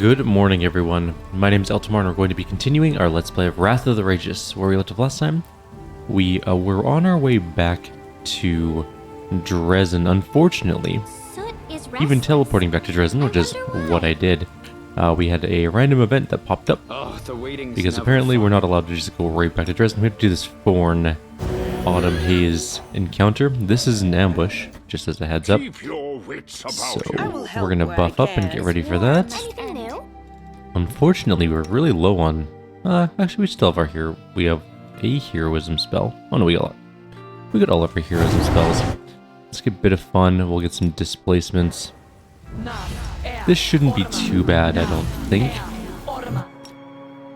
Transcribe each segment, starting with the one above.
Good morning, everyone. My name is Eltimar, and we're going to be continuing our Let's Play of Wrath of the Righteous. Where we left off last time, we were on our way back to Dresden. Unfortunately, even teleporting back to Dresden, which is what I did, we had a random event that popped up. Because apparently we're not allowed to just go right back to Dresden. We have to do this Forn Autumn Haze encounter. This is an ambush, just as a heads up. So we're gonna buff up and get ready for that. Unfortunately, we're really low on. Actually, we still have our hero. We have a heroism spell. Oh no, we got all of our heroism spells. Let's get a bit of fun. We'll get some displacements. This shouldn't be too bad, I don't think.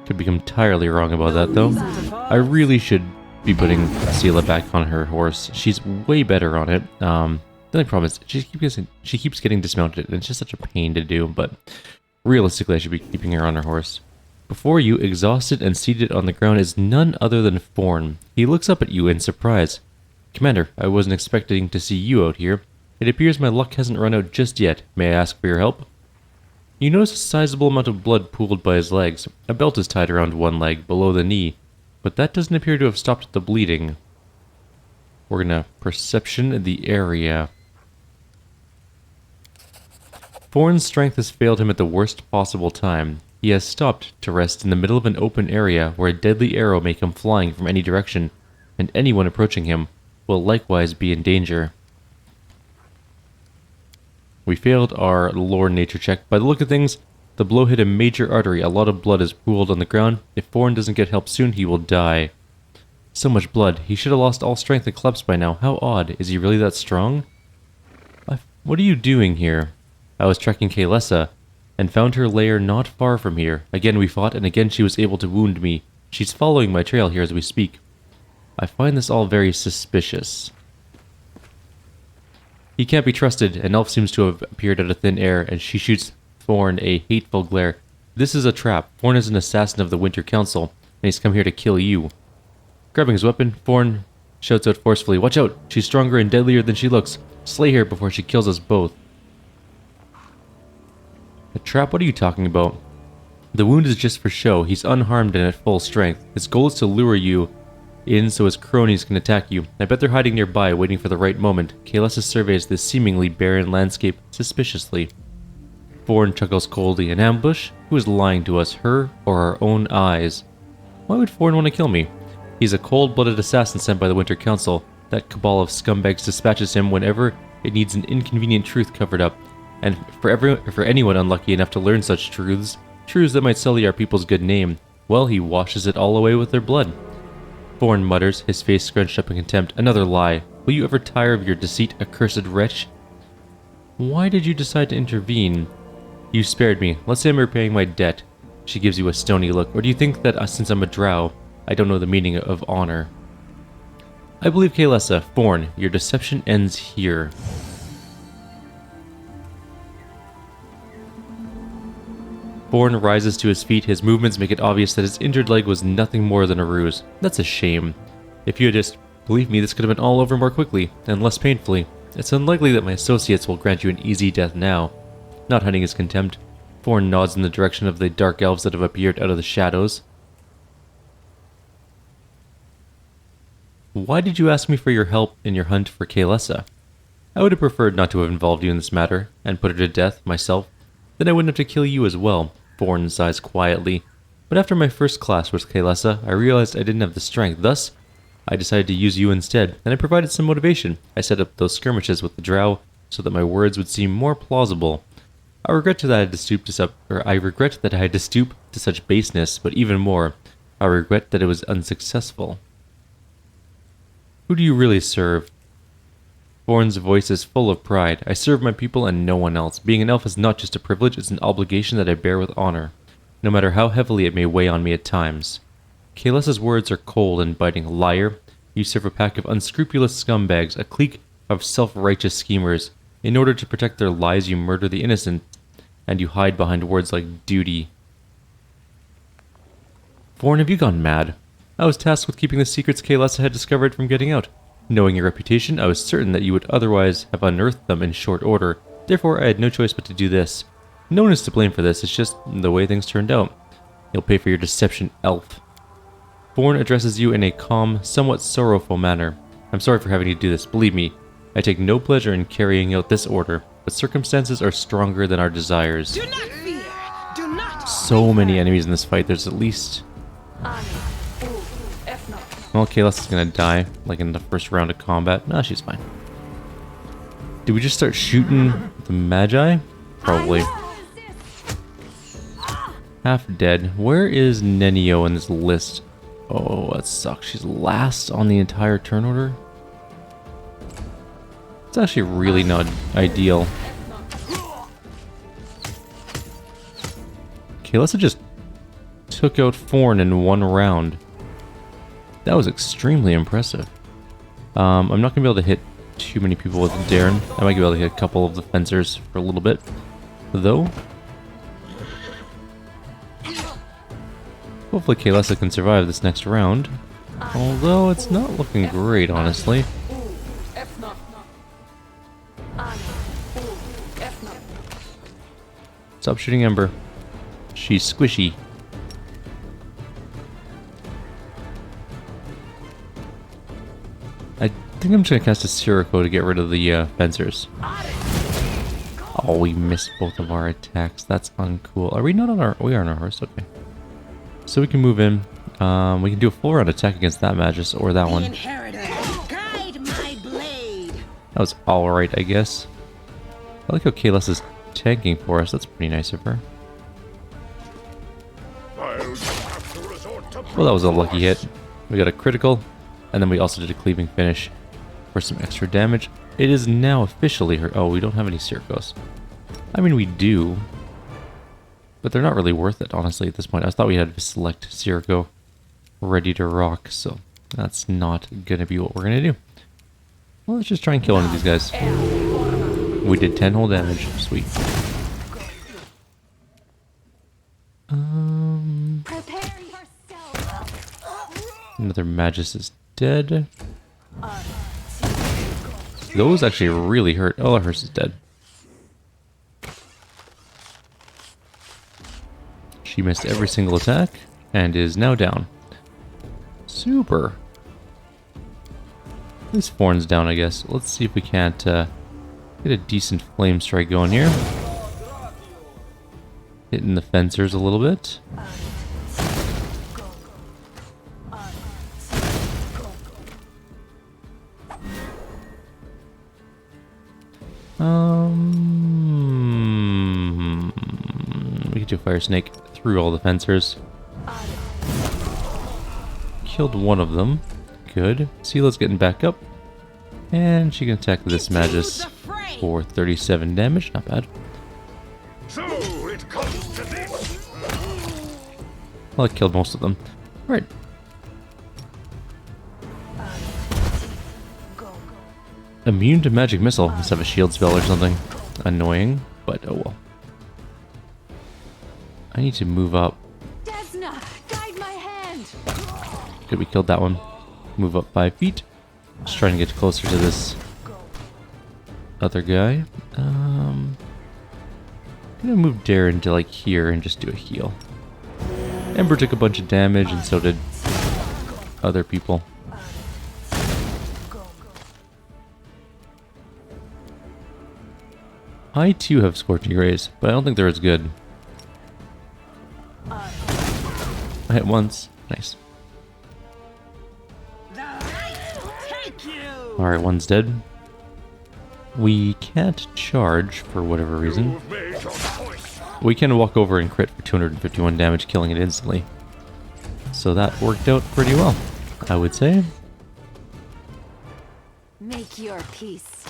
Could be entirely wrong about that though. I really should be putting Seela back on her horse. She's way better on it. The only problem is she keeps getting dismounted, and it's just such a pain to do, but realistically I should be keeping her on her horse. Before you, exhausted and seated on the ground, is none other than Forn. He looks up at you in surprise. Commander, I wasn't expecting to see you out here. It appears my luck hasn't run out just yet. May I ask for your help? You notice a sizable amount of blood pooled by his legs. A belt is tied around one leg, below the knee, but that doesn't appear to have stopped the bleeding. We're gonna perception the area. Forn's strength has failed him at the worst possible time. He has stopped to rest in the middle of an open area where a deadly arrow may come flying from any direction, and anyone approaching him will likewise be in danger. We failed our lore nature check. By the look of things, the blow hit a major artery. A lot of blood is pooled on the ground. If Forn doesn't get help soon, he will die. So much blood. He should have lost all strength and collapsed by now. How odd. Is he really that strong? What are you doing here? I was tracking Kaylessa, and found her lair not far from here. Again we fought, and again she was able to wound me. She's following my trail here as we speak. I find this all very suspicious. He can't be trusted. An elf seems to have appeared out of thin air, and she shoots Forn a hateful glare. This is a trap. Forn is an assassin of the Winter Council, and he's come here to kill you. Grabbing his weapon, Forn shouts out forcefully, "Watch out! She's stronger and deadlier than she looks. Slay her before she kills us both." A trap? What are you talking about? The wound is just for show. He's unharmed and at full strength. His goal is to lure you in so his cronies can attack you. I bet they're hiding nearby, waiting for the right moment. Kaylessa surveys this seemingly barren landscape suspiciously. Forn chuckles coldly. An ambush? Who is lying to us, her or our own eyes? Why would Forn want to kill me? He's a cold-blooded assassin sent by the Winter Council. That cabal of scumbags dispatches him whenever it needs an inconvenient truth covered up. And for anyone unlucky enough to learn such truths that might sully our people's good name, well, he washes it all away with their blood. Forn mutters, his face scrunched up in contempt. Another lie. Will you ever tire of your deceit, accursed wretch? Why did you decide to intervene? You spared me. Let's say I'm repaying my debt. She gives you a stony look. Or do you think that since I'm a drow, I don't know the meaning of honor? I believe Kaylessa. Forn, your deception ends here. Forn rises to his feet. His movements make it obvious that his injured leg was nothing more than a ruse. That's a shame. If you had just believed me, this could have been all over more quickly, and less painfully. It's unlikely that my associates will grant you an easy death now. Not hiding his contempt, Forn nods in the direction of the dark elves that have appeared out of the shadows. Why did you ask me for your help in your hunt for Kaylessa? I would have preferred not to have involved you in this matter, and put her to death myself. Then I wouldn't have to kill you as well. Forn sighs quietly. But after my first clash with Kaylessa, I realized I didn't have the strength. Thus, I decided to use you instead, and I provided some motivation. I set up those skirmishes with the drow so that my words would seem more plausible. I regret that I had to stoop to such baseness, but even more, I regret that it was unsuccessful. Who do you really serve? Forn's voice is full of pride. I serve my people and no one else. Being an elf is not just a privilege, it's an obligation that I bear with honor, no matter how heavily it may weigh on me at times. Kaylessa's words are cold and biting. Liar, you serve a pack of unscrupulous scumbags, a clique of self-righteous schemers. In order to protect their lies, you murder the innocent, and you hide behind words like duty. Forn, have you gone mad? I was tasked with keeping the secrets Kaylessa had discovered from getting out. Knowing your reputation, I was certain that you would otherwise have unearthed them in short order. Therefore, I had no choice but to do this. No one is to blame for this, it's just the way things turned out. You'll pay for your deception, elf. Forn addresses you in a calm, somewhat sorrowful manner. I'm sorry for having to do this, believe me. I take no pleasure in carrying out this order, but circumstances are stronger than our desires. Do not fear. Do not. So many enemies in this fight, there's at least... Well, Kalis is gonna die, like in the first round of combat. Nah, she's fine. Did we just start shooting the Magi? Probably. Half dead. Where is Nenio in this list? Oh, that sucks. She's last on the entire turn order. It's actually really not ideal. Kalis just took out Forn in one round. That was extremely impressive. I'm not going to be able to hit too many people with Darren. I might be able to hit a couple of the fencers for a little bit. Though, hopefully Kaylessa can survive this next round. Although it's not looking great, honestly. Stop shooting Ember. She's squishy. I think I'm just gonna cast a Sirocco to get rid of the fencers. Oh, we missed both of our attacks. That's uncool. Are we not on our... We are on our horse, okay. So we can move in. We can do a full round attack against that Magus or that one. Guide my blade. That was alright, I guess. I like how Kalis is tanking for us. That's pretty nice of her. Well, that was a lucky hit. We got a critical, and then we also did a cleaving finish for some extra damage. It is now officially her... Oh, we don't have any Circos. I mean, we do. But they're not really worth it, honestly, at this point. I thought we had a select Circo ready to rock, so that's not going to be what we're going to do. Well, let's just try and kill one of these guys. We did 10 whole damage. Sweet. Another Magus is dead. Those actually really hurt. Oh, our horse is dead. She missed every single attack and is now down. Super. This Forn's down, I guess. Let's see if we can't get a decent flame strike going here. Hitting the fencers a little bit. We could do Fire Snake through all the fencers. Killed one of them. Good. Seela's getting back up. And she can attack this Magus for 37 damage. Not bad. So it comes to this. Well, I killed most of them. Alright. Immune to magic missile. Must have a shield spell or something. Annoying, but oh well. I need to move up. Guide my hand. Good, we killed that one. Move up 5 feet. Just trying to get closer to this other guy. I'm gonna move Darren to like here and just do a heal. Ember took a bunch of damage and so did other people. I too have Scorching Rays, but I don't think they're as good. I hit once. Nice. Alright, one's dead. We can't charge for whatever reason. We can walk over and crit for 251 damage, killing it instantly. So that worked out pretty well, I would say. Make your peace.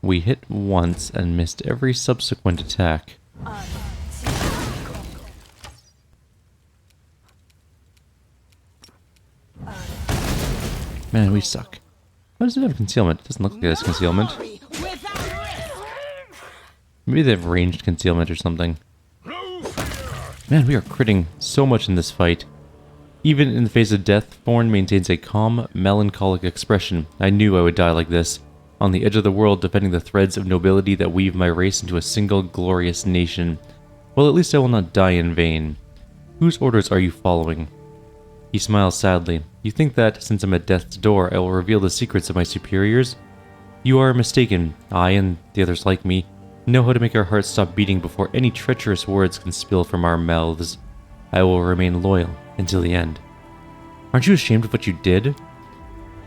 We hit once and missed every subsequent attack. Man, we suck. Why does it have concealment? It doesn't look like it has concealment. Maybe they have ranged concealment or something. Man, we are critting so much in this fight. Even in the face of death, Forn maintains a calm, melancholic expression. I knew I would die like this. on the edge of the world defending the threads of nobility that weave my race into a single glorious nation. Well, at least I will not die in vain. Whose orders are you following? He smiles sadly. You think that, since I'm at death's door, I will reveal the secrets of my superiors? You are mistaken. I, and the others like me, know how to make our hearts stop beating before any treacherous words can spill from our mouths. I will remain loyal until the end. Aren't you ashamed of what you did?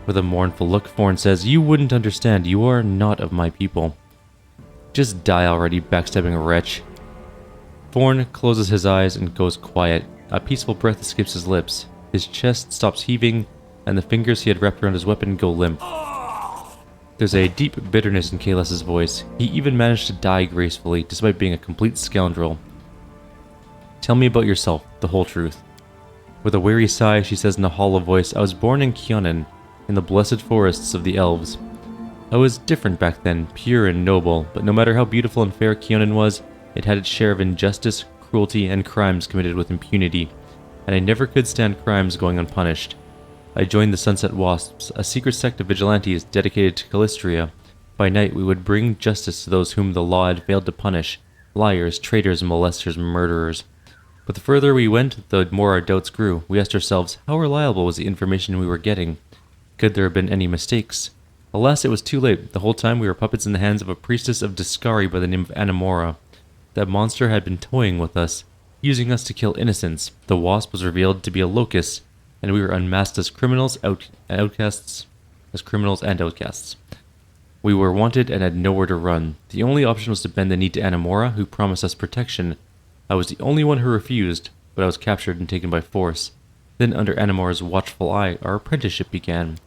With a mournful look, Forn says, You wouldn't understand. You are not of my people. Just die already, backstabbing wretch. Forn closes his eyes and goes quiet. A peaceful breath escapes his lips. His chest stops heaving, and the fingers he had wrapped around his weapon go limp. There's a deep bitterness in Kaelus's voice. He even managed to die gracefully, despite being a complete scoundrel. Tell me about yourself, the whole truth. With a weary sigh, she says in a hollow voice, I was born in Kyonin, in the blessed forests of the elves. I was different back then, pure and noble, but no matter how beautiful and fair Kyonin was, it had its share of injustice, cruelty, and crimes committed with impunity, and I never could stand crimes going unpunished. I joined the Sunset Wasps, a secret sect of vigilantes dedicated to Calistria. By night we would bring justice to those whom the law had failed to punish, liars, traitors, molesters, murderers. But the further we went, the more our doubts grew. We asked ourselves, how reliable was the information we were getting? Could there have been any mistakes? Alas, it was too late. The whole time we were puppets in the hands of a priestess of Discari by the name of Animora. That monster had been toying with us, using us to kill innocents. The wasp was revealed to be a locust, and we were unmasked as criminals, outcasts. We were wanted and had nowhere to run. The only option was to bend the knee to Animora, who promised us protection. I was the only one who refused, but I was captured and taken by force. Then, under Animora's watchful eye, our apprenticeship began.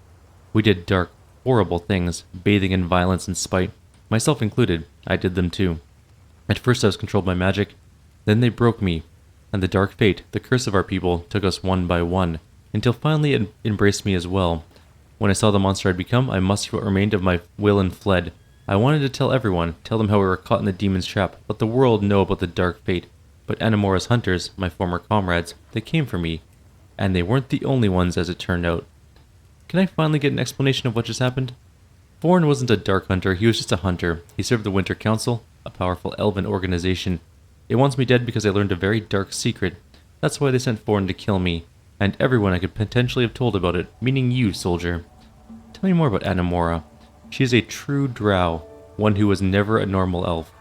We did dark, horrible things, bathing in violence and spite. Myself included, I did them too. At first I was controlled by magic, then they broke me, and the dark fate, the curse of our people, took us one by one, until finally it embraced me as well. When I saw the monster I'd become, I mustered what remained of my will and fled. I wanted to tell everyone, tell them how we were caught in the demon's trap, let the world know about the dark fate. But Animora's hunters, my former comrades, they came for me. And they weren't the only ones, as it turned out. Can I finally get an explanation of what just happened? Forn wasn't a dark hunter, he was just a hunter. He served the Winter Council, a powerful elven organization. It wants me dead because I learned a very dark secret. That's why they sent Forn to kill me, and everyone I could potentially have told about it, meaning you, soldier. Tell me more about Animora. She is a true drow, one who was never a normal elf.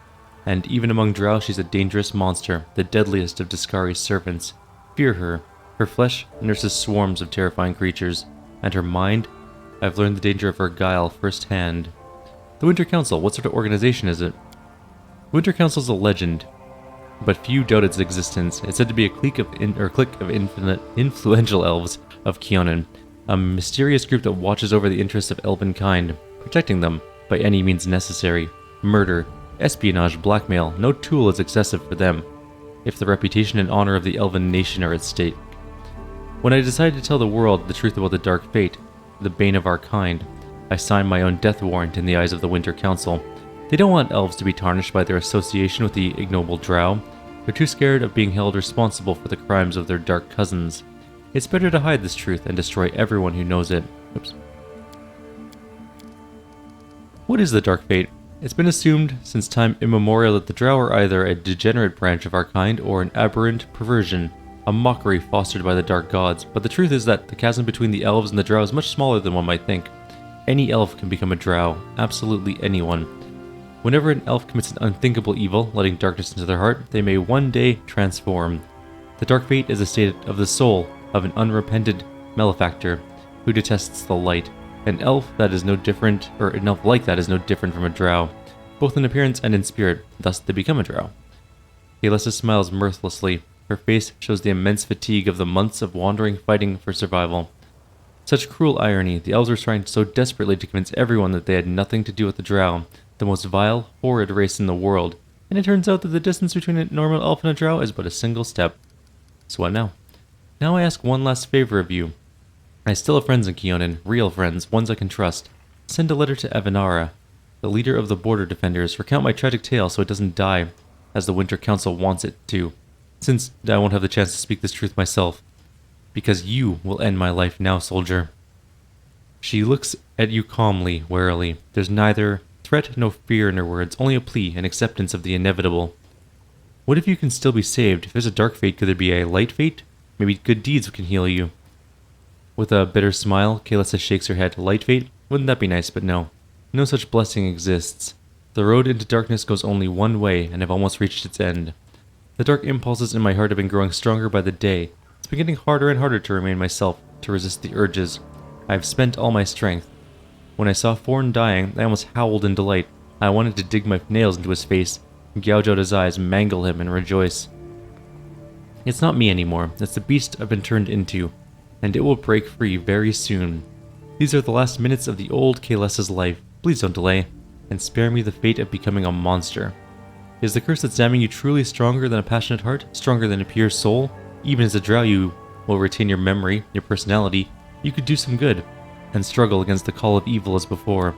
And even among drow, she's a dangerous monster, the deadliest of Discari's servants. Fear her. Her flesh nurses swarms of terrifying creatures, and her mind, I've learned the danger of her guile firsthand. The Winter Council, what sort of organization is it? The Winter Council is a legend, but few doubt its existence. It's said to be a clique of influential elves of Kyonin, a mysterious group that watches over the interests of elven kind, protecting them by any means necessary. Murder, espionage, blackmail, no tool is excessive for them, if the reputation and honor of the elven nation are at stake. When I decided to tell the world the truth about the dark fate, the bane of our kind, I signed my own death warrant in the eyes of the Winter Council. They don't want elves to be tarnished by their association with the ignoble drow. They're too scared of being held responsible for the crimes of their dark cousins. It's better to hide this truth and destroy everyone who knows it. Oops. What is the dark fate? It's been assumed since time immemorial that the drow are either a degenerate branch of our kind or an aberrant perversion, a mockery fostered by the dark gods, but the truth is that the chasm between the elves and the drow is much smaller than one might think. Any elf can become a drow, absolutely anyone. Whenever an elf commits an unthinkable evil, letting darkness into their heart, they may one day transform. The dark fate is a state of the soul of an unrepented malefactor who detests the light. An elf that is no different, or an elf like that is no different from a drow, both in appearance and in spirit, thus they become a drow. Kaelus's smiles mirthlessly. Her face shows the immense fatigue of the months of wandering, fighting for survival. Such cruel irony, the elves were trying so desperately to convince everyone that they had nothing to do with the drow, the most vile, horrid race in the world, and it turns out that the distance between a normal elf and a drow is but a single step. So what now? Now I ask one last favor of you. I still have friends in Kyonin, real friends, ones I can trust. Send a letter to Avenara, the leader of the border defenders, recount my tragic tale so it doesn't die, as the Winter Council wants it to. Since I won't have the chance to speak this truth myself. Because you will end my life now, soldier. She looks at you calmly, warily. There's neither threat nor fear in her words, only a plea, an acceptance of the inevitable. What if you can still be saved? If there's a dark fate, could there be a light fate? Maybe good deeds can heal you. With a bitter smile, Kaelissa shakes her head. Light fate? Wouldn't that be nice, but no. No such blessing exists. The road into darkness goes only one way, and I've almost reached its end. The dark impulses in my heart have been growing stronger by the day. It's been getting harder and harder to remain myself, to resist the urges. I have spent all my strength. When I saw Forn dying, I almost howled in delight. I wanted to dig my nails into his face, gouge out his eyes, mangle him, and rejoice. It's not me anymore. It's the beast I've been turned into, and it will break free very soon. These are the last minutes of the old Kaelissa's life. Please don't delay, and spare me the fate of becoming a monster. Is the curse that's damning you truly stronger than a passionate heart? Stronger than a pure soul? Even as a drow, you will retain your memory, your personality. You could do some good, and struggle against the call of evil as before.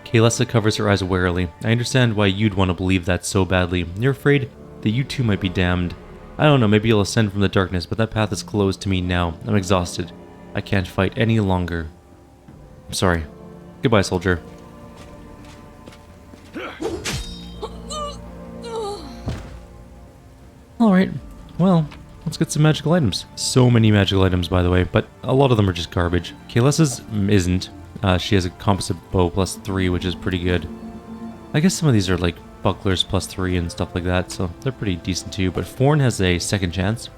Kaelissa covers her eyes warily. I understand why you'd want to believe that so badly. You're afraid that you too might be damned. I don't know, maybe you'll ascend from the darkness, but that path is closed to me now. I'm exhausted. I can't fight any longer. I'm sorry. Goodbye, soldier. Alright, well, let's get some magical items. So many magical items, by the way, but a lot of them are just garbage. Kaelissa's isn't. She has a composite bow +3, which is pretty good. I guess some of these are like bucklers +3 and stuff like that, so they're pretty decent too. But Forn has a second chance.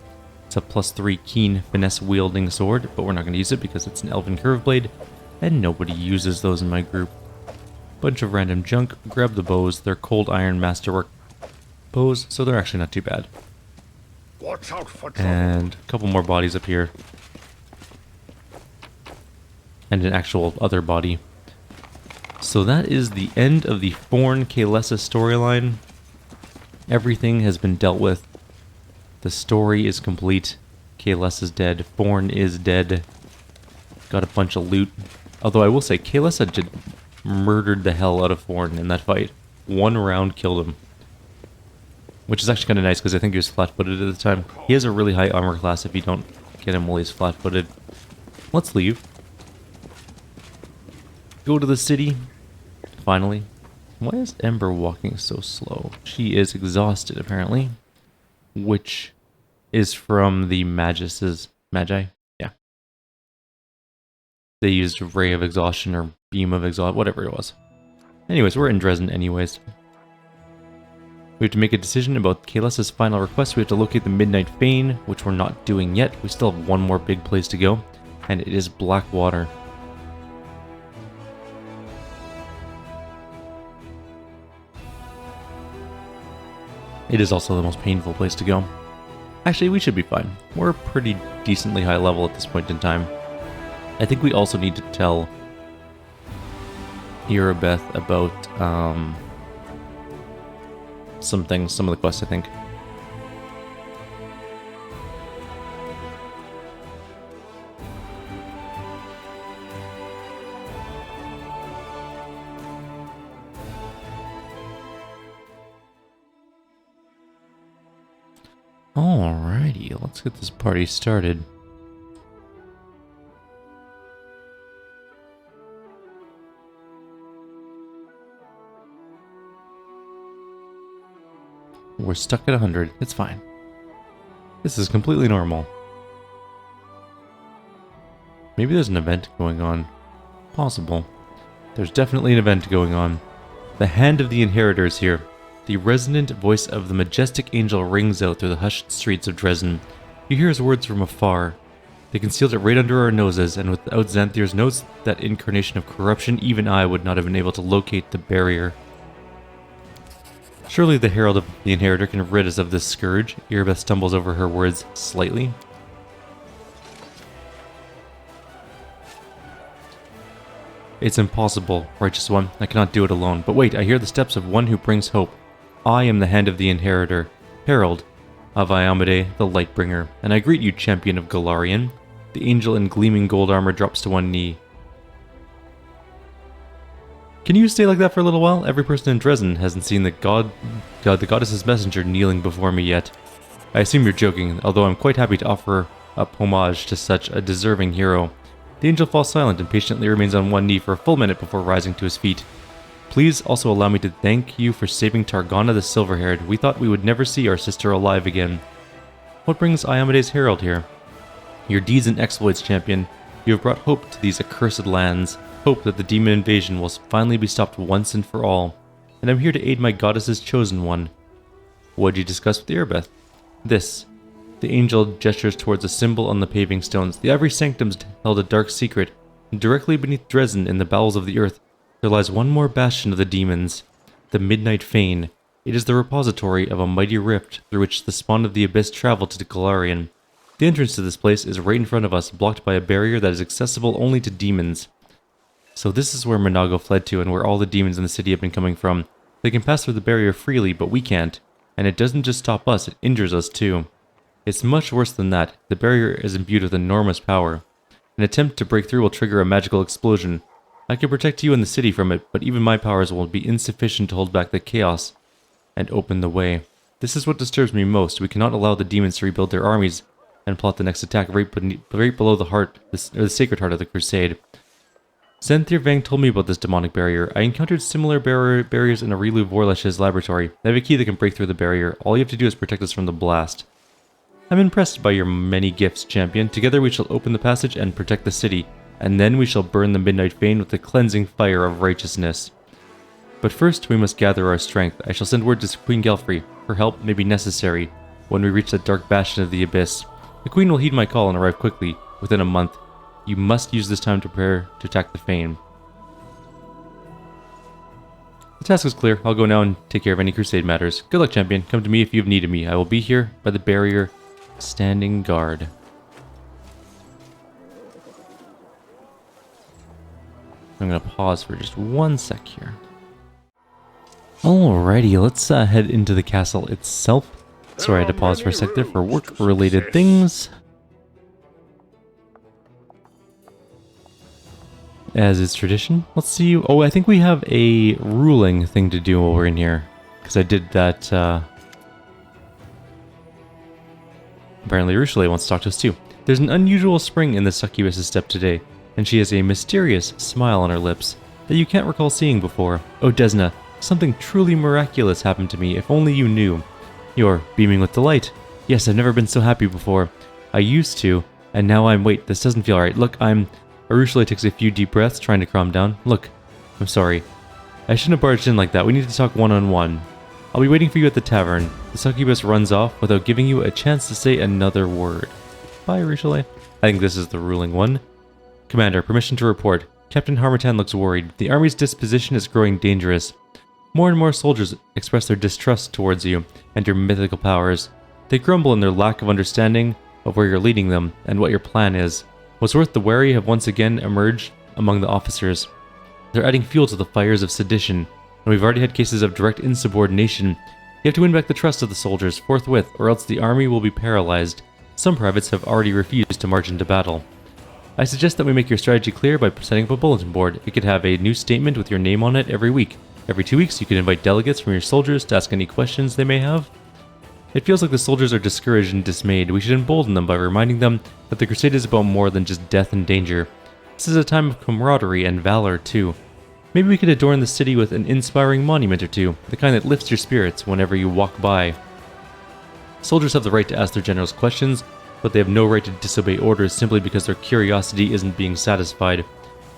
It's a +3 keen finesse wielding sword, but we're not going to use it because it's an elven curve blade, and nobody uses those in my group. Bunch of random junk. Grab the bows. They're cold iron masterwork bows, so they're actually not too bad. Watch out for trouble. And a couple more bodies up here. And an actual other body. So that is the end of the Forn Kaelissa storyline. Everything has been dealt with. The story is complete. Kaelissa is dead. Forn is dead. Got a bunch of loot. Although I will say, Kaelissa did murdered the hell out of Forn in that fight. One round killed him. Which is actually kind of nice because I think he was flat-footed at the time. He has a really high armor class if you don't get him while he's flat-footed. Let's leave. Go to the city. Finally. Why is Ember walking so slow? She is exhausted, apparently. Which is from the Magi? Yeah. They used Ray of Exhaustion or Beam of Exhaustion, whatever it was. Anyways, we're in Dresden anyways. We have to make a decision about Kaelissa's final request. We have to locate the Midnight Fane, which we're not doing yet. We still have one more big place to go, and it is Blackwater. It is also the most painful place to go. Actually, we should be fine. We're pretty decently high level at this point in time. I think we also need to tell Irabeth about some of the quests, I think. Alrighty, let's get this party started. We're stuck at 100. It's fine. This is completely normal. Maybe there's an event going on. Possible. There's definitely an event going on. The Hand of the Inheritor is here. The resonant voice of the majestic angel rings out through the hushed streets of Dresden. You hear his words from afar. They concealed it right under our noses, and without Xanthir's notes, that incarnation of corruption, even I would not have been able to locate the barrier. Surely the Herald of the Inheritor can rid us of this scourge. Irabeth stumbles over her words slightly. It's impossible, Righteous One. I cannot do it alone. But wait, I hear the steps of one who brings hope. I am the Hand of the Inheritor, Herald of Iamade, the Lightbringer, and I greet you, Champion of Golarion. The angel in gleaming gold armor drops to one knee. Can you stay like that for a little while? Every person in Dresden hasn't seen the goddess's messenger kneeling before me yet. I assume you're joking, although I'm quite happy to offer up homage to such a deserving hero. The angel falls silent and patiently remains on one knee for a full minute before rising to his feet. Please also allow me to thank you for saving Targana the Silver-Haired. We thought we would never see our sister alive again. What brings Iomede's Herald here? Your deeds and exploits, champion. You have brought hope to these accursed lands. Hope that the demon invasion will finally be stopped once and for all. And I'm here to aid my goddess's chosen one. What did you discuss with Erebeth? This. The angel gestures towards a symbol on the paving stones. The Ivory Sanctums held a dark secret. And directly beneath Dresden, in the bowels of the earth, there lies one more bastion of the demons. The Midnight Fane. It is the repository of a mighty rift through which the spawn of the abyss travel to Galarian. The entrance to this place is right in front of us, blocked by a barrier that is accessible only to demons. So this is where Monago fled to and where all the demons in the city have been coming from. They can pass through the barrier freely, but we can't. And it doesn't just stop us, it injures us too. It's much worse than that. The barrier is imbued with enormous power. An attempt to break through will trigger a magical explosion. I can protect you and the city from it, but even my powers will be insufficient to hold back the chaos and open the way. This is what disturbs me most. We cannot allow the demons to rebuild their armies and plot the next attack right below the sacred heart of the crusade. Zenthir Vang told me about this demonic barrier. I encountered similar barriers in Arilu Vorlesh's laboratory. I have a key that can break through the barrier. All you have to do is protect us from the blast. I'm impressed by your many gifts, champion. Together we shall open the passage and protect the city, and then we shall burn the Midnight Fane with the cleansing fire of righteousness. But first we must gather our strength. I shall send word to Queen Gelfrey. Her help may be necessary when we reach that dark bastion of the abyss. The Queen will heed my call and arrive quickly, within a month. You must use this time to prepare to attack the Fane. The task is clear. I'll go now and take care of any crusade matters. Good luck, champion. Come to me if you have needed me. I will be here by the barrier, standing guard. I'm going to pause for just 1 sec here. Alrighty, let's head into the castle itself. Sorry, I had to pause for a sec there for work-related things. As is tradition. Let's see. Oh, I think we have a ruling thing to do while we're in here. Because I did that. Apparently Ursula wants to talk to us too. There's an unusual spring in the succubus's step today, and she has a mysterious smile on her lips that you can't recall seeing before. Oh, Desna, something truly miraculous happened to me, if only you knew. You're beaming with delight. Yes, I've never been so happy before. I used to, and now I'm... Wait, this doesn't feel right. Look, I'm... Ursula takes a few deep breaths, trying to calm down. Look, I'm sorry. I shouldn't have barged in like that. We need to talk one-on-one. I'll be waiting for you at the tavern. The succubus runs off without giving you a chance to say another word. Bye, Ursula. I think this is the ruling one. Commander, permission to report. Captain Harmattan looks worried. The army's disposition is growing dangerous. More and more soldiers express their distrust towards you and your mythical powers. They grumble in their lack of understanding of where you're leading them and what your plan is. What's worth the wary have once again emerged among the officers. They're adding fuel to the fires of sedition, and we've already had cases of direct insubordination. You have to win back the trust of the soldiers forthwith, or else the army will be paralyzed. Some privates have already refused to march into battle. I suggest that we make your strategy clear by setting up a bulletin board. It could have a new statement with your name on it every week. Every 2 weeks, you can invite delegates from your soldiers to ask any questions they may have. It feels like the soldiers are discouraged and dismayed. We should embolden them by reminding them that the crusade is about more than just death and danger. This is a time of camaraderie and valor, too. Maybe we could adorn the city with an inspiring monument or two, the kind that lifts your spirits whenever you walk by. Soldiers have the right to ask their generals questions, but they have no right to disobey orders simply because their curiosity isn't being satisfied.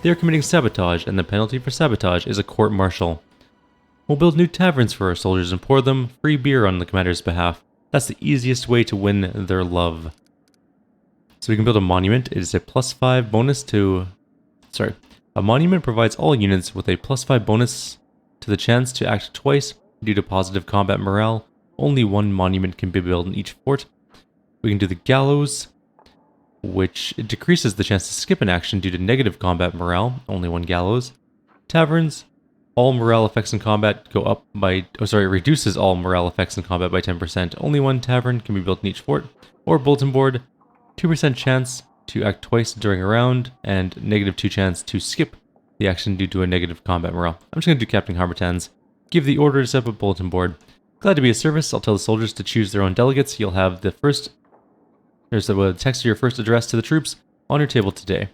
They are committing sabotage, and the penalty for sabotage is a court-martial. We'll build new taverns for our soldiers and pour them free beer on the commander's behalf. That's the easiest way to win their love. So we can build a monument. It is a +5 bonus to... Sorry. A monument provides all units with a +5 bonus to the chance to act twice due to positive combat morale. Only one monument can be built in each fort. We can do the gallows, which decreases the chance to skip an action due to negative combat morale. Only one gallows. Taverns. All morale effects in combat go up by... reduces all morale effects in combat by 10%. Only one tavern can be built in each fort. Or bulletin board. 2% chance to act twice during a round, and -2 chance to skip the action due to a negative combat morale. I'm just going to do Captain Harmattan's. Give the order to set up a bulletin board. Glad to be of service. I'll tell the soldiers to choose their own delegates. You'll have the first... There's the text of your first address to the troops on your table today.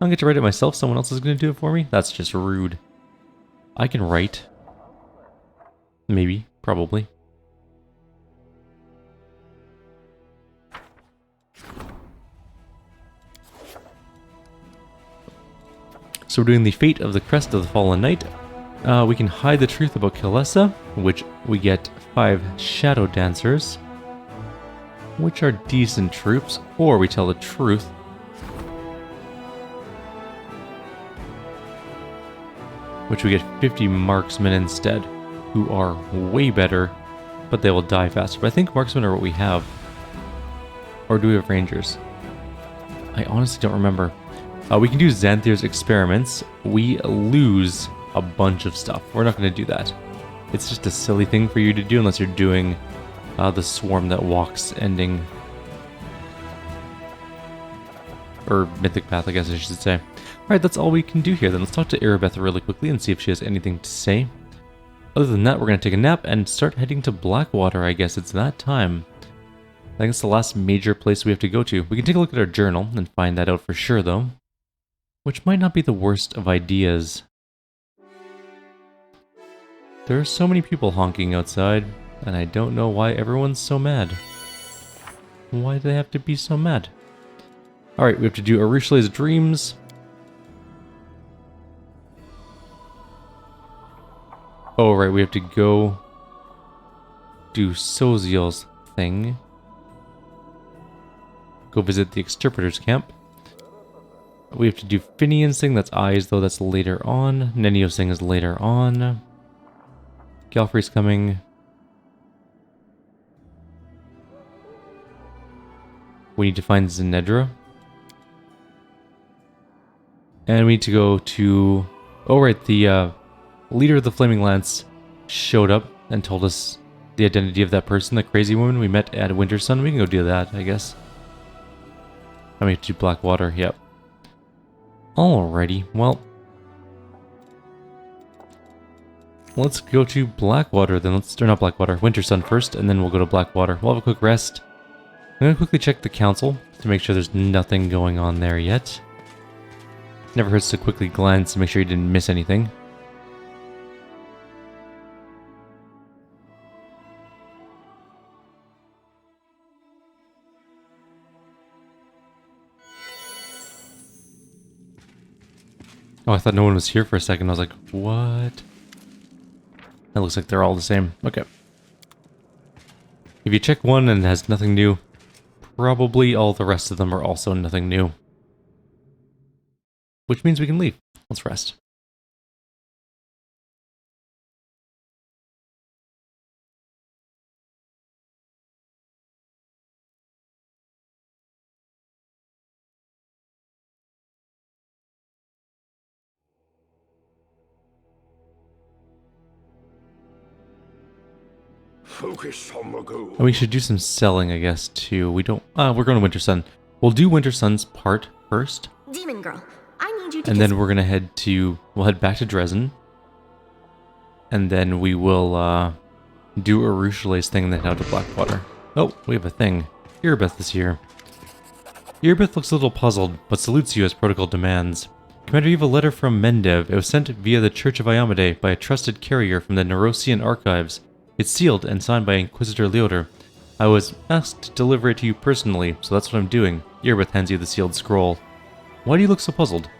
I don't get to write it myself, someone else is going to do it for me? That's just rude. I can write. Maybe. Probably. So we're doing the Fate of the Crest of the Fallen Knight. We can hide the truth about Kalessa, which we get 5 Shadow Dancers, which are decent troops, or we tell the truth. Which we get 50 Marksmen instead, who are way better, but they will die faster. But I think Marksmen are what we have. Or do we have Rangers? I honestly don't remember. We can do Xanthir's experiments. We lose a bunch of stuff. We're not going to do that. It's just a silly thing for you to do unless you're doing the Swarm That Walks ending. Or Mythic Path, I guess I should say. Alright, that's all we can do here then. Let's talk to Erebeth really quickly and see if she has anything to say. Other than that, we're going to take a nap and start heading to Blackwater, I guess. It's that time. I think it's the last major place we have to go to. We can take a look at our journal and find that out for sure, though. Which might not be the worst of ideas. There are so many people honking outside, and I don't know why everyone's so mad. Why do they have to be so mad? Alright, we have to do Arushale's Dreams. Oh, right, we have to go do Soziel's thing. Go visit the Exterpreter's camp. We have to do Finian's thing, that's Eyes, though that's later on. Nenio's thing is later on. Galfrey's coming. We need to find Zenedra. And we need to go to... Oh, right, the leader of the Flaming Lance showed up and told us the identity of that person, the crazy woman we met at Wintersun. We can go do that, I guess. And we have to do Blackwater, yep. Alrighty, well... Let's go to Blackwater then. Let's turn out Blackwater. Wintersun first, and then we'll go to Blackwater. We'll have a quick rest. I'm going to quickly check the council to make sure there's nothing going on there yet. Never hurts to quickly glance to make sure you didn't miss anything. Oh, I thought no one was here for a second. I was like, what? That looks like they're all the same. Okay. If you check one and it has nothing new, probably all the rest of them are also nothing new. Which means we can leave. Let's rest. Focus on the goal. And we should do some selling, I guess, too. We don't... we're going to Wintersun. We'll do Wintersun's part first. Demon girl, I need you to And then we're going to head to... We'll head back to Dresden. And then we will do Arushale's thing and then head out to Blackwater. Oh, we have a thing. Erebeth is here. Erebeth looks a little puzzled, but salutes you as protocol demands. Commander, you have a letter from Mendev. It was sent via the Church of Iamade by a trusted carrier from the Nerosian archives. It's sealed and signed by Inquisitor Leoder. I was asked to deliver it to you personally, so that's what I'm doing. Erebeth hands you the sealed scroll. Why do you look so puzzled?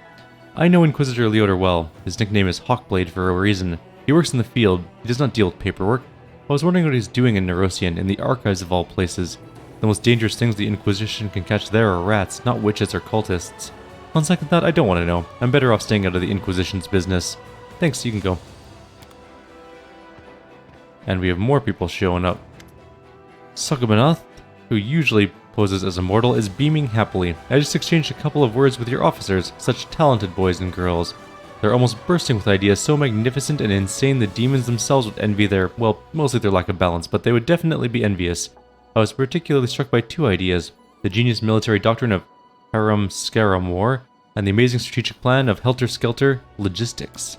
I know Inquisitor Leoder well. His nickname is Hawkblade for a reason. He works in the field. He does not deal with paperwork. I was wondering what he's doing in Nerosian, in the archives of all places. The most dangerous things the Inquisition can catch there are rats, not witches or cultists. On second thought, I don't want to know. I'm better off staying out of the Inquisition's business. Thanks, you can go. And we have more people showing up. Sugabanath, who usually poses as a mortal, is beaming happily. I just exchanged a couple of words with your officers, such talented boys and girls. They're almost bursting with ideas so magnificent and insane the demons themselves would envy their, well, mostly their lack of balance, but they would definitely be envious. I was particularly struck by 2 ideas, the genius military doctrine of Harum Scarum War, and the amazing strategic plan of Helter Skelter Logistics.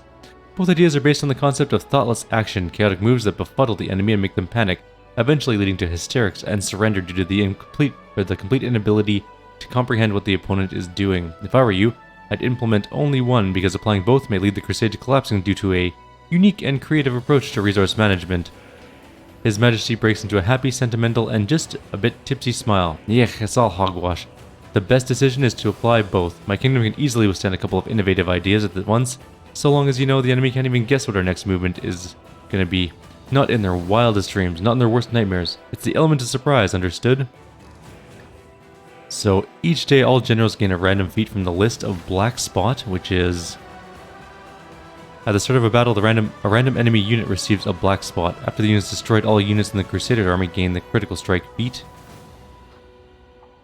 Both ideas are based on the concept of thoughtless action, chaotic moves that befuddle the enemy and make them panic, eventually leading to hysterics and surrender due to the complete inability to comprehend what the opponent is doing. If I were you, I'd implement only one because applying both may lead the crusade to collapsing due to a unique and creative approach to resource management. His Majesty breaks into a happy, sentimental, and just a bit tipsy smile. Yech, it's all hogwash. The best decision is to apply both. My kingdom can easily withstand a couple of innovative ideas at once, so long as you know the enemy can't even guess what our next movement is going to be. Not in their wildest dreams, not in their worst nightmares. It's the element of surprise, understood? So each day all generals gain a random feat from the list of Black Spot, which is... At the start of a battle, a random enemy unit receives a Black Spot. After the unit's destroyed, all units in the Crusader army gain the Critical Strike feat.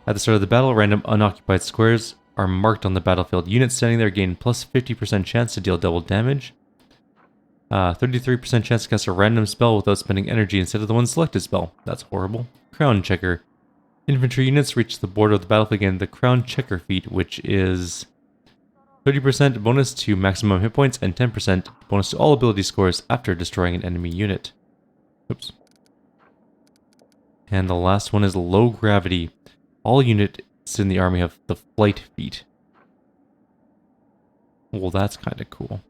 At the start of the battle, random unoccupied squares are marked on the battlefield. Units standing there gain plus 50% chance to deal double damage. 33% chance to cast a random spell without spending energy instead of the one selected spell. That's horrible. Crown Checker. Infantry units reach the border of the battlefield again. The Crown Checker feat, which is 30% bonus to maximum hit points and 10% bonus to all ability scores after destroying an enemy unit. Oops. And the last one is Low Gravity. All units in the army have the Flight feat. Well, that's kind of cool.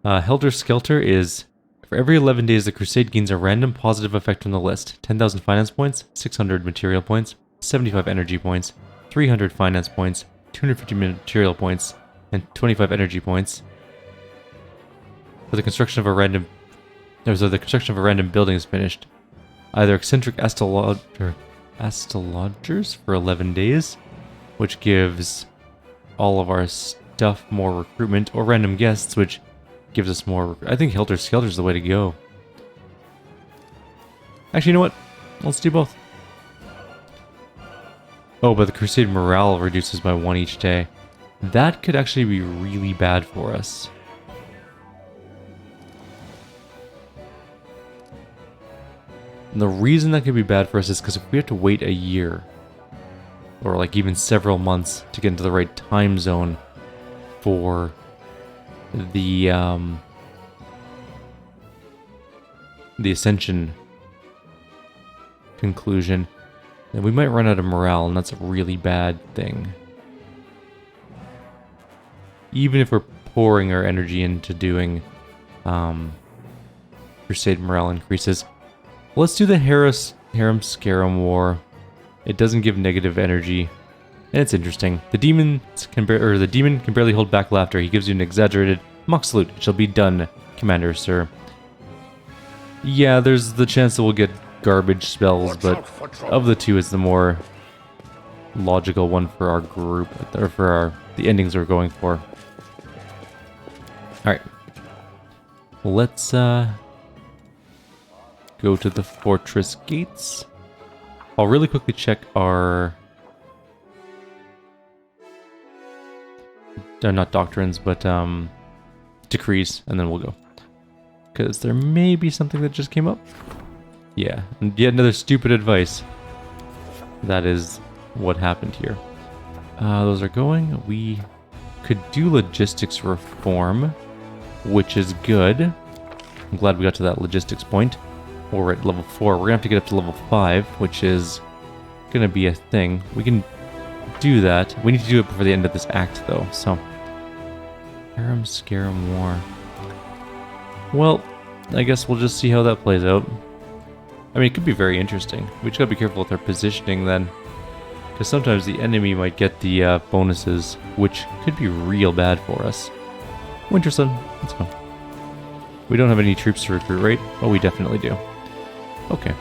Helter Skelter is, for every 11 days, the Crusade gains a random positive effect from the list. 10,000 finance points, 600 material points, 75 energy points, 300 finance points, 250 material points, and 25 energy points. For the construction of a random... the construction of a random building is finished. Either eccentric astrologers for 11 days, which gives all of our stuff more recruitment, or random guests, which gives us more... I think Helter Skelter is the way to go. Actually, you know what? Let's do both. Oh, but the Crusade morale reduces by 1 each day. That could actually be really bad for us. And the reason that could be bad for us is because if we have to wait a year, or like even several months to get into the right time zone for the Ascension conclusion, then we might run out of morale, and that's a really bad thing. Even if we're pouring our energy into doing Crusade morale increases. Let's do the Harem Scarum War. It doesn't give negative energy, and it's interesting. The demon can barely hold back laughter. He gives you an exaggerated mock salute. It shall be done, Commander, sir. Yeah, there's the chance that we'll get garbage spells, but of the two, it's the more logical one for our group, or for the endings we're going for. Alright. Let's go to the fortress gates. I'll really quickly check our... They're not doctrines, but decrees, and then we'll go. Because there may be something that just came up. Yeah, and yet another stupid advice. That is what happened here. Those are going. We could do logistics reform, which is good. I'm glad we got to that logistics point. We're at level 4. We're going to have to get up to level 5, which is going to be a thing. We can do that. We need to do it before the end of this act, though, so... Harem Scarum War. Well, I guess we'll just see how that plays out. I mean, it could be very interesting. We just gotta be careful with our positioning then. Because sometimes the enemy might get the bonuses, which could be real bad for us. Winter Sun, let's go. We don't have any troops to recruit, right? Oh, we definitely do. Okay.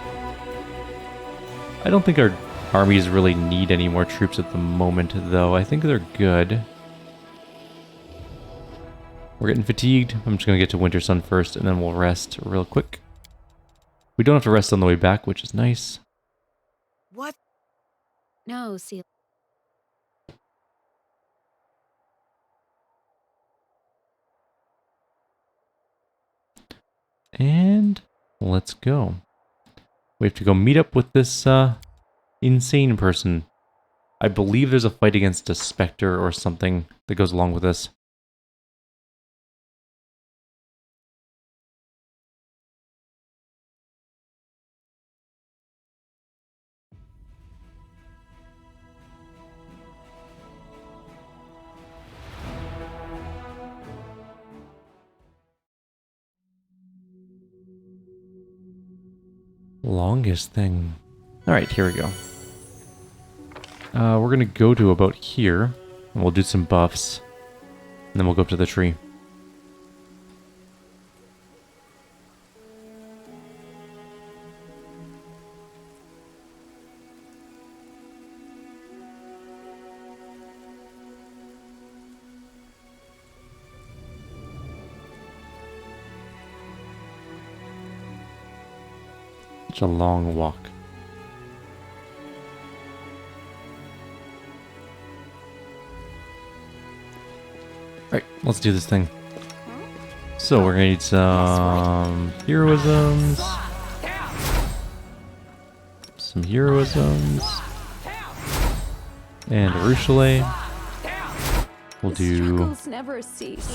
I don't think our armies really need any more troops at the moment, though. I think they're good. We're getting fatigued. I'm just going to get to Winter Sun first, and then we'll rest real quick. We don't have to rest on the way back, which is nice. What? No, see. And let's go. We have to go meet up with this insane person. I believe there's a fight against a specter or something that goes along with this. Longest thing. Alright, here we go. We're gonna go to about here, and we'll do some buffs, and then we'll go up to the tree. Such a long walk. Alright, let's do this thing. So we're gonna need some heroisms. Some heroisms. And Ruchelet. We'll do never cease.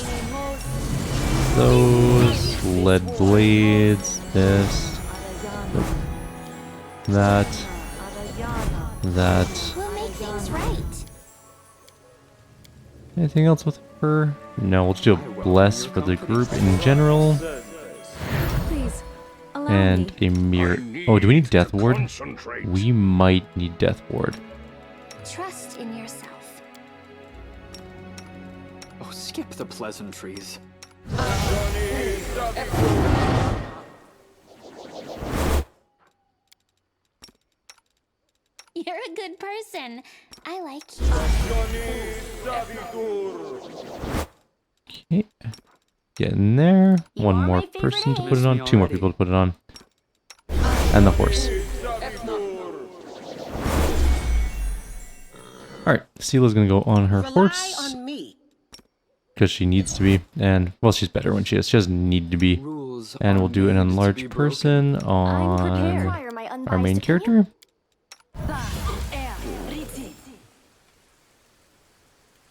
those. Lead blades. This. That. That. We'll make things right. Anything else with her? No, we'll just do a bless for the group in general. Please, allow And me. a mirror. Oh, do we need Death Ward? Concentrate. We might need Death Ward. Trust in yourself. Oh, skip the pleasantries. You're a good person. I like you. Okay. Get in there. You One are more my favorite person to age. put it on. Two more people to put it on. And the horse. Alright, Sela's gonna go on her horse. Because she needs to be. And, well, she's better when she is. She doesn't need to be. Rules And are we'll do an made to be enlarged broken. person prepared. on Require my our unbiased main opinion? character.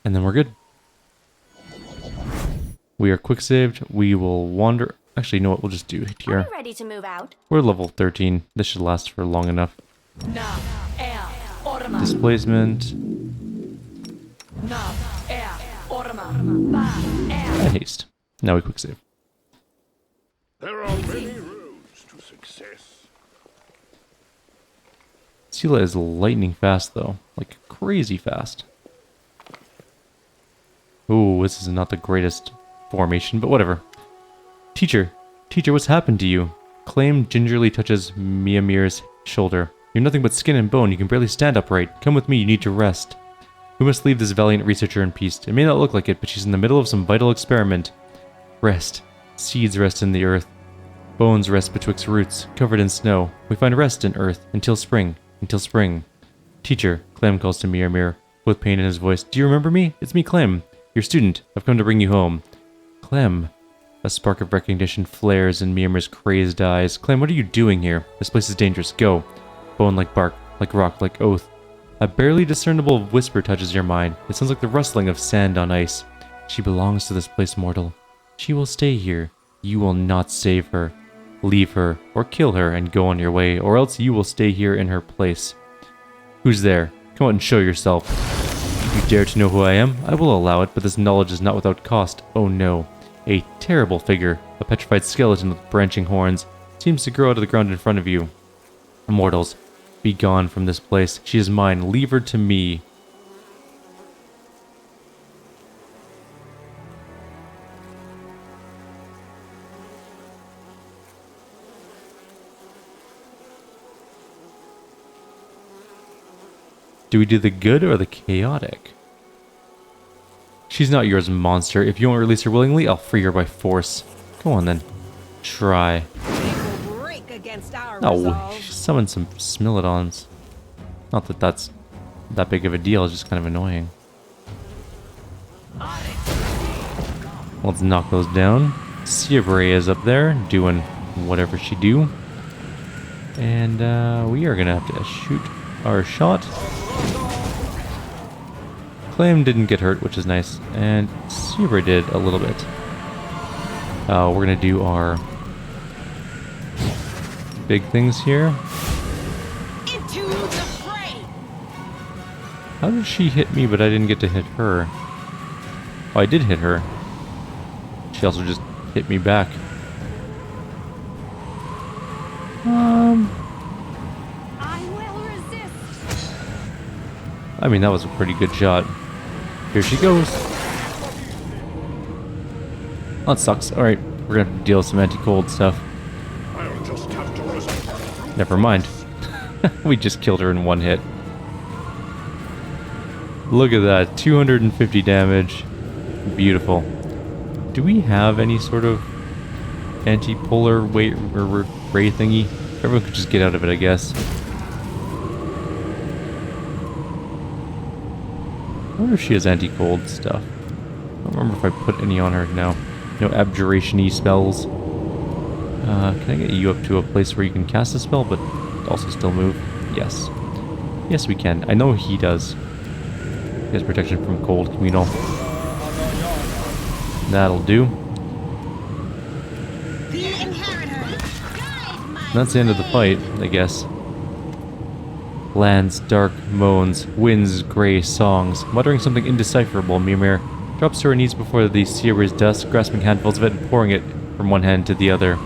And then we're good. We are quick saved. We will wander. Actually, you know what? We'll just do it Are here. you ready to move out? We're level 13. This should last for long enough. Displacement. And haste. Now we quick save. There are many roads to success. Sela is lightning fast though. Like crazy fast. Ooh, this is not the greatest formation, but whatever. Teacher, what's happened to you? Claim gingerly touches Miamir's shoulder. You're nothing but skin and bone. You can barely stand upright. Come with me, you need to rest. We must leave this valiant researcher in peace. It may not look like it, but she's in the middle of some vital experiment. Rest. Seeds rest in the earth. Bones rest betwixt roots, covered in snow. We find rest in earth, until spring. Until spring. Teacher, Clem calls to Miamir, with pain in his voice. Do you remember me? It's me, Clem. Your student. I've come to bring you home. Clem. A spark of recognition flares in Miamir's crazed eyes. Clem, what are you doing here? This place is dangerous. Go. Bone like bark, like rock, like oath. A barely discernible whisper touches your mind. It sounds like the rustling of sand on ice. She belongs to this place, mortal. She will stay here. You will not save her. Leave her, or kill her and go on your way, or else you will stay here in her place. Who's there? Come out and show yourself. If you dare to know who I am, I will allow it, but this knowledge is not without cost. Oh no. A terrible figure, a petrified skeleton with branching horns, seems to grow out of the ground in front of you. Immortals, be gone from this place. She is mine. Leave her to me. Do we do the good or the chaotic? She's not yours, monster. If you won't release her willingly, I'll free her by force. Go on then. Try. Oh, she summoned some Smilodons. Not that that's that big of a deal, it's just kind of annoying. Let's knock those down. Siabre is up there, doing whatever she do. And we are gonna have to shoot our shot. Clem didn't get hurt, which is nice. And Siabre did a little bit. We're gonna do our big things here. Into the fray. How did she hit me, but I didn't get to hit her? Oh, I did hit her. She also just hit me back. I mean, that was a pretty good shot. Here she goes. Oh, that sucks. Alright, we're gonna have to deal with some anti-cold stuff. I'll just have to resist. Never mind. We just killed her in one hit. Look at that. 250 damage. Beautiful. Do we have any sort of anti-polar weight or ray thingy? Everyone could just get out of it, I guess. I wonder if she has anti-cold stuff. I don't remember if I put any on her now. No abjuration-y spells. Can I get you up to a place where you can cast a spell, but also still move? Yes. Yes, we can. I know he does. He has protection from cold communal. That'll do. The inheritor, guide my That's the end of the fight, I guess. Lands, dark moans, winds, grey songs, muttering something indecipherable. Mimir drops to her knees before the seer's dust, grasping handfuls of it and pouring it from one hand to the other.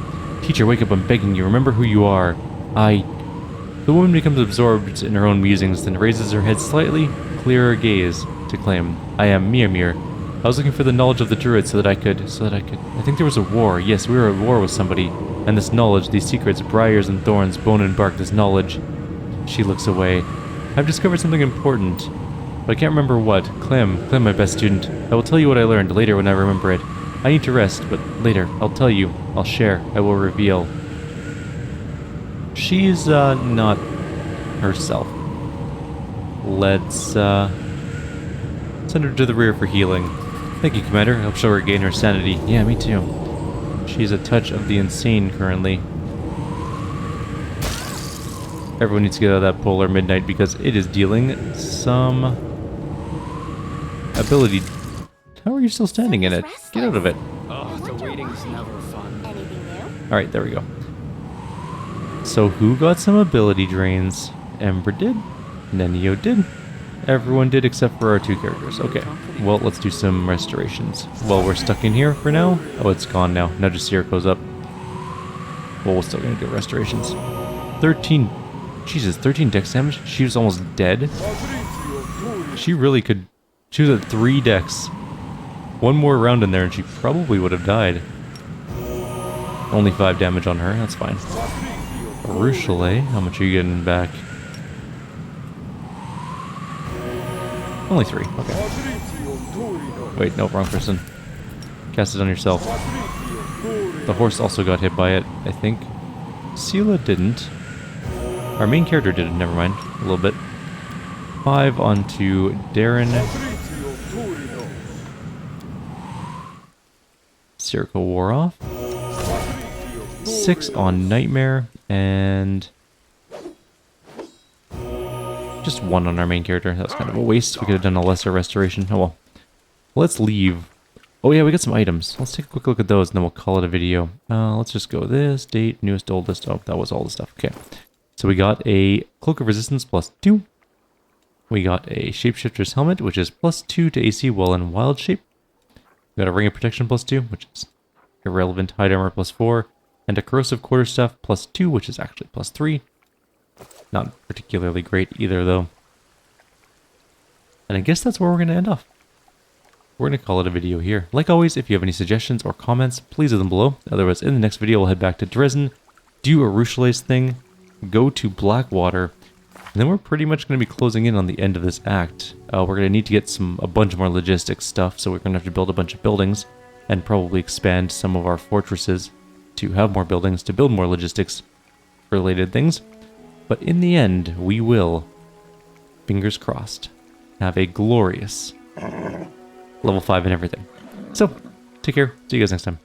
Teacher, wake up, I'm begging you, remember who you are. The woman becomes absorbed in her own musings, then raises her head slightly, clearer gaze, to claim, I am Mimir. I was looking for the knowledge of the druid so that I could... I think there was a war. Yes, we were at war with somebody. And this knowledge, these secrets, briars and thorns, bone and bark, this knowledge... She looks away. I've discovered something important, but I can't remember what. Clem, my best student. I will tell you what I learned later when I remember it. I need to rest, but later, I'll tell you. I'll share. I will reveal. She's, not herself. Let's, send her to the rear for healing. Thank you, Commander. I hope she'll regain her sanity. Yeah, me too. She's a touch of the insane currently. Everyone needs to get out of that polar midnight because it is dealing some ability. How are you still standing in it? Get out of it. Oh, the waiting's never fun. Anything new? Alright, there we go. So who got some ability drains? Ember did. Nenio did. Everyone did except for our two characters. Okay, well, let's do some restorations. Well, we're stuck in here for now. Oh, it's gone now. Now just see her goes up. Well, we're still going to do restorations. 13... Jesus, 13 dex damage? She was almost dead. She really could... She was at 3 dex. One more round in there and she probably would have died. Only 5 damage on her, that's fine. Ruchelet, how much are you getting back? Only 3, okay. Wait, no, wrong person. Cast it on yourself. The horse also got hit by it, I think. Sela didn't. Our main character did it, never mind. A little bit. 5 onto Darren. Circle wore off. 6 on Nightmare, and just 1 on our main character. That was kind of a waste. We could have done a lesser restoration. Oh well. Let's leave. Oh yeah, we got some items. Let's take a quick look at those, and then we'll call it a video. Let's just go this, date, newest, oldest. Oh, that was all the stuff. Okay. So we got a Cloak of Resistance +2. We got a Shapeshifter's Helmet, which is +2 to AC while in wild shape. We got a Ring of Protection +2, which is irrelevant. Hide Armor +4. And a Corrosive Quarterstaff +2, which is actually +3. Not particularly great either, though. And I guess that's where we're going to end off. We're going to call it a video here. Like always, if you have any suggestions or comments, please leave them below. Otherwise, in the next video, we'll head back to Dresden, do a Ruchelet's thing, go to Blackwater, and then we're pretty much going to be closing in on the end of this act. We're going to need to get a bunch more logistics stuff, so we're going to have to build a bunch of buildings, and probably expand some of our fortresses to have more buildings, to build more logistics related things. But in the end, we will, fingers crossed, have a glorious level 5 and everything. So, take care. See you guys next time.